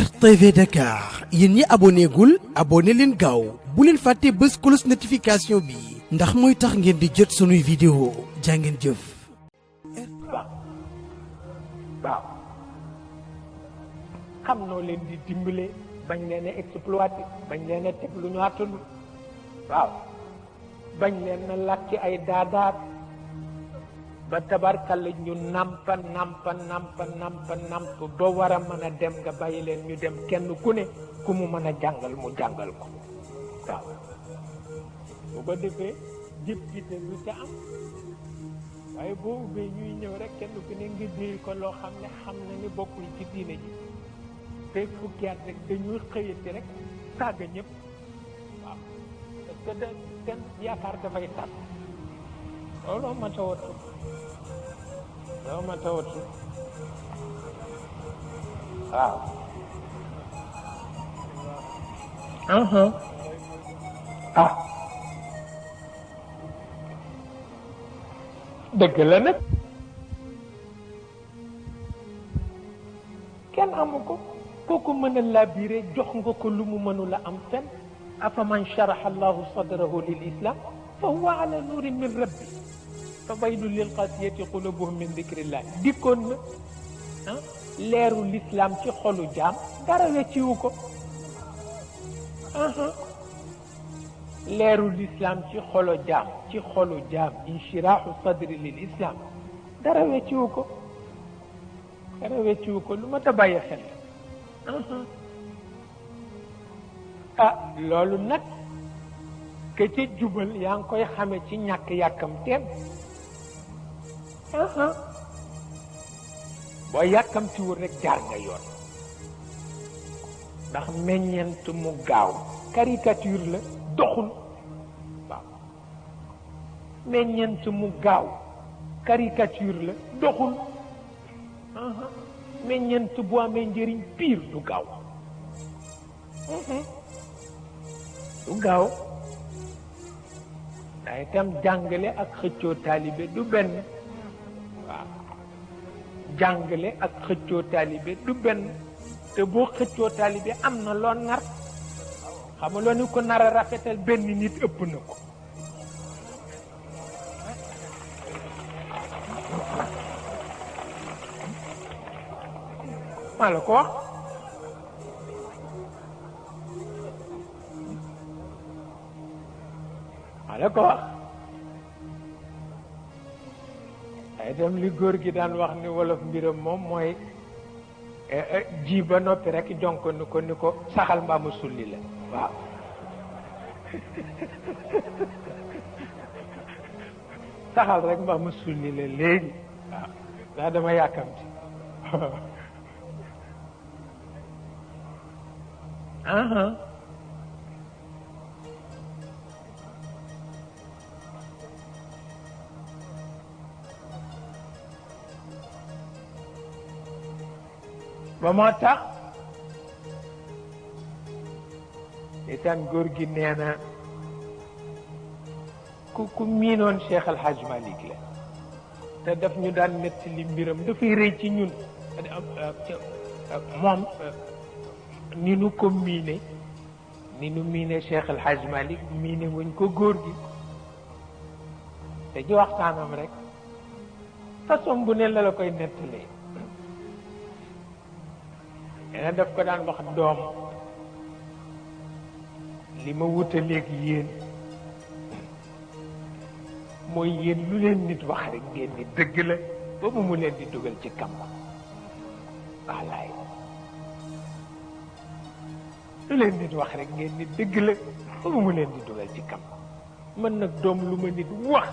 RTV Dakar yéen ñi aboné gul aboné leen gaaw bu leen fàtte bës cloche notification bi ndax mooy tax ngeen di jot sunuy vidéo jàngeen jëf. waaw xam noo leen di dimbale bañ leen a exploité bañ leen a teg lu ñu àttalu waaw bañ leen a làkki ay daadaat ba tabarkalla ñu nampa ba war a mën a dem nga bàyyi leen ñu dem kenn ku ne ku mu mën a jàngal mu jàngal ko waaw bu ko defee jëp gite lu ca am waaye boo ubbee ñuy ñëw rek kenn ku ne nga déy ko loo xam ne xam na ni bokkul ci diine ji te fukki at rek dañuy xëyati rek saaga ñëpp waaw parce que da seen yaakaar dafay tas looloo ma tawatu waaw dëgg la nag kenn amu ko kooku mën a labiré jox nga ko lu mu mënula am fenn afaman sharaha allahu sadrahu lil islam fa huwa ala nurin min rabbi fa waylun lil qasiyati qulubuhum min dhikrillah dikkoon na leeru l'islam ci xolu jaam dara wecciwu ko leeru l'islam ci xolu jaam inshirahu sadri lil islam dara wecciwu ko lu ma ta bàyyi xel loolu nag ke ca jubal yaa ngi koy xame ci ñàkk yàkkam teem boo yàkkamtiwul rek jaar nga yoon ndax meññeent mu gaaw caricature la doxul waaw meññeent mu gaaw caricature la doxul meññeent bu amee njëriñ piir du gaaw daa itam jàngale ak xëccoo taalibe du benn waaw jàngale ak xëccoo taalibe du benn te boo xëccoo taalibe am na loo nar xamuloo ni ko nar a rafetal benn nit ëpp na ko maa la ko wax ay dem li góor gi daan wax ni wolof mbiram moom mooy ji ba noppi rek jonk ni ko saxal mbaa ma sulli la waaw saxal rek mbaa ma sulli la léegi waaw daa dama yàkkamti ba moo tax itam góor gi nee na ku miinoon Cheikh Al Hadj Malick la te daf ñu daan nettali mbiram dafay rëy ci ñun moom ni nu ko miine Cheikh Al Hadj Malick miine wuñ ko góor gi te ci waxtaanam rek façon bu ne la koy nettalee nee daf ko daan wax doom li ma wutaleeg yéen mooy yéen lu leen nit wax rek ngeen ni dëgg la boobu mu leen di dugal ci kamb wallaay lu leen nit wax rek ngeen ni dëgg la boobu mu leen di dugal ci kamb man nag doom lu ma nit wax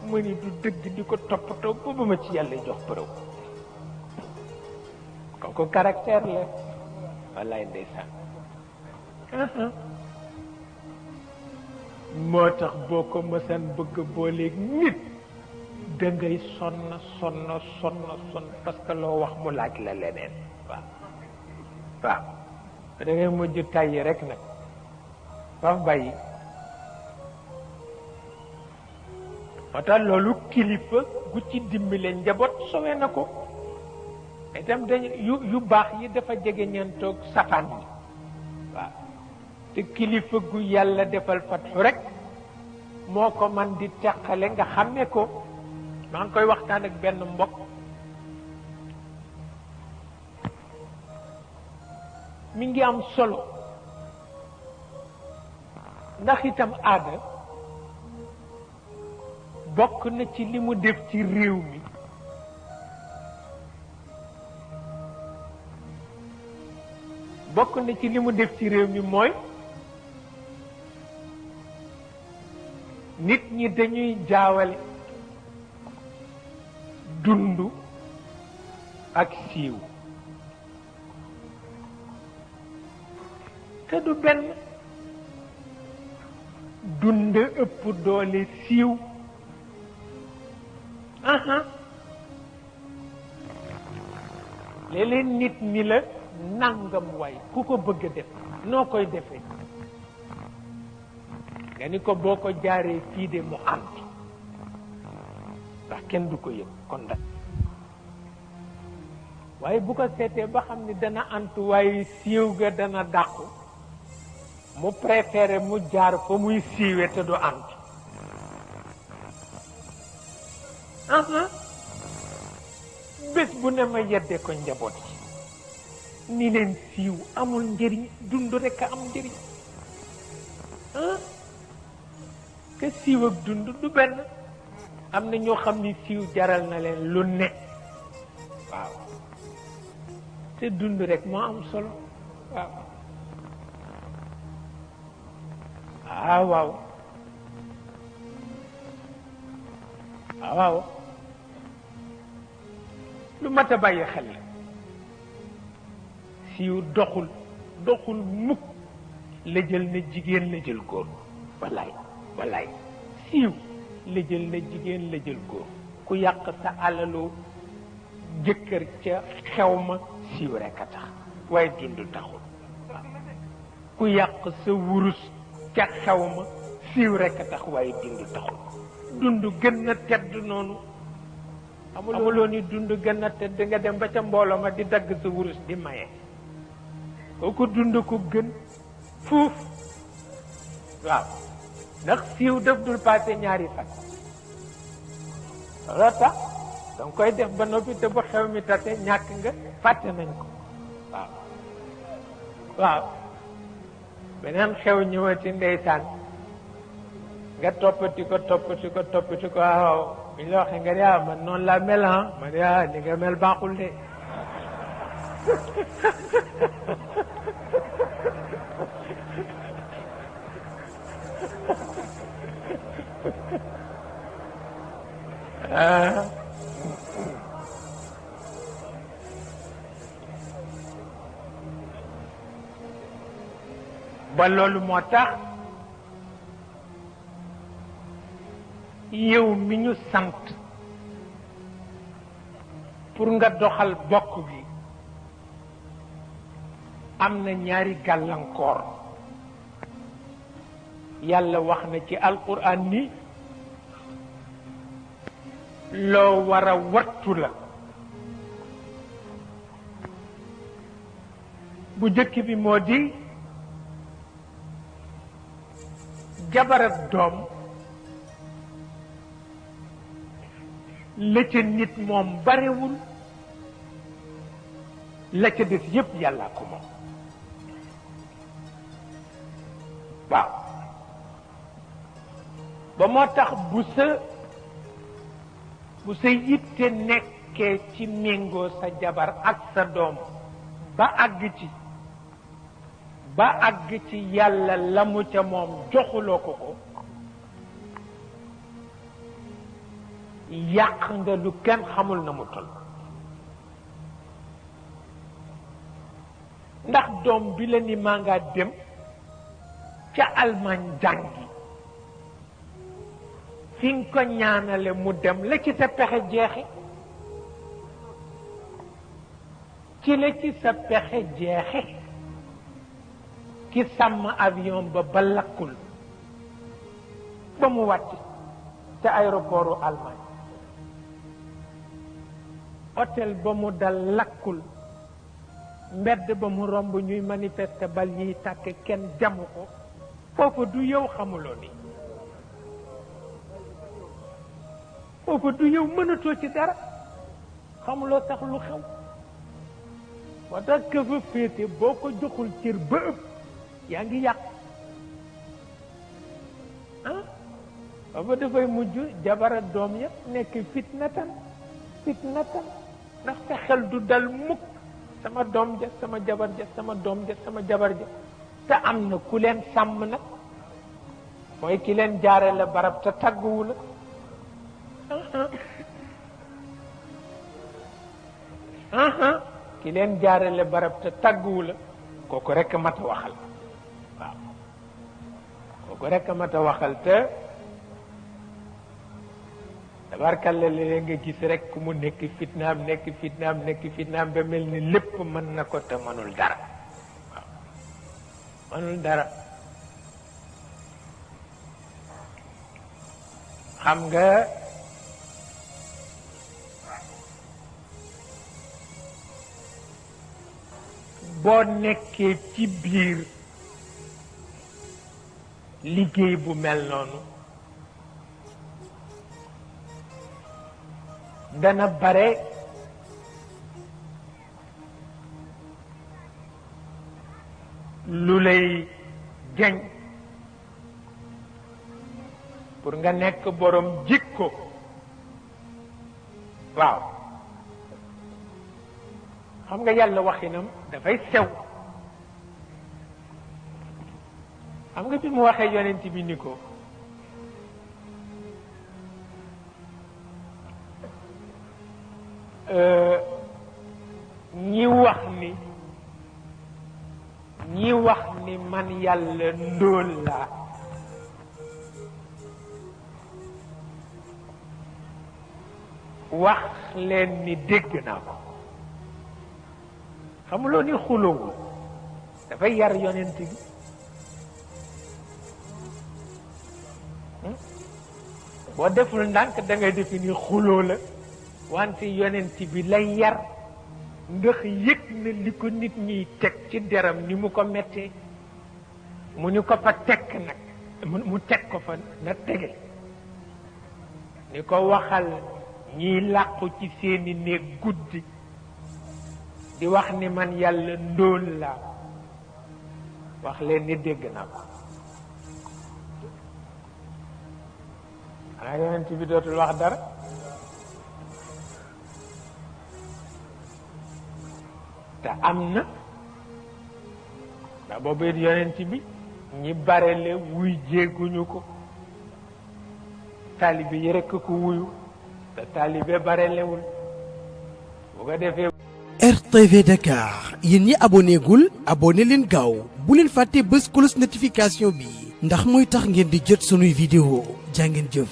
ma ni du dëgg di ko toppatoo boobu ma ci yàlla jox përëw kooku caractère la wallaay ndeysaan moo tax boo ko mësan bëgg booleeg nit da ngay sonn parce que loo wax mu laaj la leneen waaw da ngay mujj tàyyi rek nag faf bàyyi moo tax loolu kilifa gu ci dimbale njaboot sowe na ko itam dañu yu baax yi dafa jege ñeentoog safaan yi waaw te kilifa gu yàlla defal fatxu rek moo ko man di teqale nga xàmme ko. maa ngi koy waxtaan ak benn mbokk mi ngi am solo ndax itam aada bokk na ci li mu def ci réew mi bokk na ci li mu def ci réew mi mooy nit ñi dañuy jaawale dund ak siiw te du benn dund ëpp doole siiw léeg-léeg nit ñi la nangam waay ku ko bëgg a def noo koy defee nga ni ko boo ko jaaree fii de mu ànd ndax kenn du ko yëg kon da waaye bu ko seetee ba xam ni dana antu waaye siiw ga dana dàqu mu préféré mu jaar fa muy siiwe te du antu bés bu ne ma yedde ko njaboot yi ni leen siiw amul njëriñ dund rekk a am njëriñ te siiw ak dund du benn am na ñoo xam ni siiw jaral na leen lu ne waaw te dund rek moo am solo waaw waaw waaw lu mat a bàyyi xel la siiw doxul mukk la jël na jigéen la jël góor wallaay siiw la jël na jigéen la jël góor ku yàq sa alalu jëkkër ca xew ma siiw rekk a tax waaye dund taxul ku yàq sa wurus ca xew ma siiw rekk a tax waaye dund taxul dund gën na tedd noonu amuloo ni dund gën na tedd nga dem ba ca mbooloo ma di dagg sa wurus di maye kooku dund ko gën fuuf waaw ndax siiw daf dul passé ñaari fan loolu tax danga koy def ba noppi te bu xew mi tase ñàkk nga fàtte nañ ko waaw beneen xew ñëwati ndeysaan nga toppati ko waaw bu ñu la waxee nga ne man noonu laa mel ma ne ni nga mel baaxul de ba loolu moo tax yow mi ñu sant pour nga doxal bokk gi am na ñaari gàllankoor yàlla wax na ci alquran ni loo war a wattu la bu jëkk bi moo di jabar ak doom la ca nit moom barewul la ca des yépp yàlla ko moom waaw ba moo tax bu sa yitte nekkee ci méngoo sa jabar ak sa doom ba àgg ci yàlla la mu ca moom joxuloo ko ko yàq nga lu kenn xamul na mu toll ndax doom bi la ni maa ngaa dem ca Allemagne jàngi fi nga ko ñaanale mu dem la ci sa pexe jeexe ci la ci sa pexe jeexe ki sàmm avion ba lakkul ba mu wàcc ca aéroportu Allemagne hôtel ba mu dal lakkul mbedd ba mu romb ñuy manifester bal yiy tàkk kenn jamu ko foofu du yow xamuloo ni foofu du yow mënatoo ci dara xamuloo sax lu xew moo tax ka fa féete boo ko joxul cër ba ëpp yaa ngi yàq ba dafay mujj jabara doom ya nekk fitnatan ndax sa xel du dal mukk sama doom ja sama jabar ja sama doom ja sama jabar ja te am na ku leen sàmm nag mooy ki leen jaare la barab te tàgguwu la ki leen jaare la barab te tàgguwu la kooku rekk mat a waxal waaw kooku rekk mat a waxal te tabarkalla léeg-léeg nga gis rek ku mu nekk fitnaam ba mel ni lépp mën na ko te mënul dara waaw mënul dara xam nga boo nekkee ci biir liggéey bu mel noonu dana bare lu lay jañ pour nga nekk borom jikko waaw xam nga yàlla waxinam dafay sew xam nga bi mu waxee yonent bi ni ko ñi wax ni man yàlla ndóol laa wax leen ni dégg naa ko xamuloo ni xuloo dafay yar yonent bi boo deful ndànk da ngay defe ni xuloo la wante yonent bi lay yar ndax yëg na li ko nit ñiy teg ci deram ni mu ko mettee mu ni ko fa tekk nag mu teg ko fa na tege ni ko waxal ñiy làqu ci seeni néeg guddi di wax ni man yàlla ndóol laa wax leen ni dégg na ko xanaa yonent bi dootul wax dara te am na ndax boobu it yonent bi ñi barele wuy jéeguñu ko taalibe yi rekk ko wuyu te taalibe barelewul bu ko defee RTV Dakar yéen ñi abonné gul abonné leen gaaw bu leen fàtte bës cloche notification bi ndax mooy tax ngeen di jot sunuy vidéo jaa ngeen jëf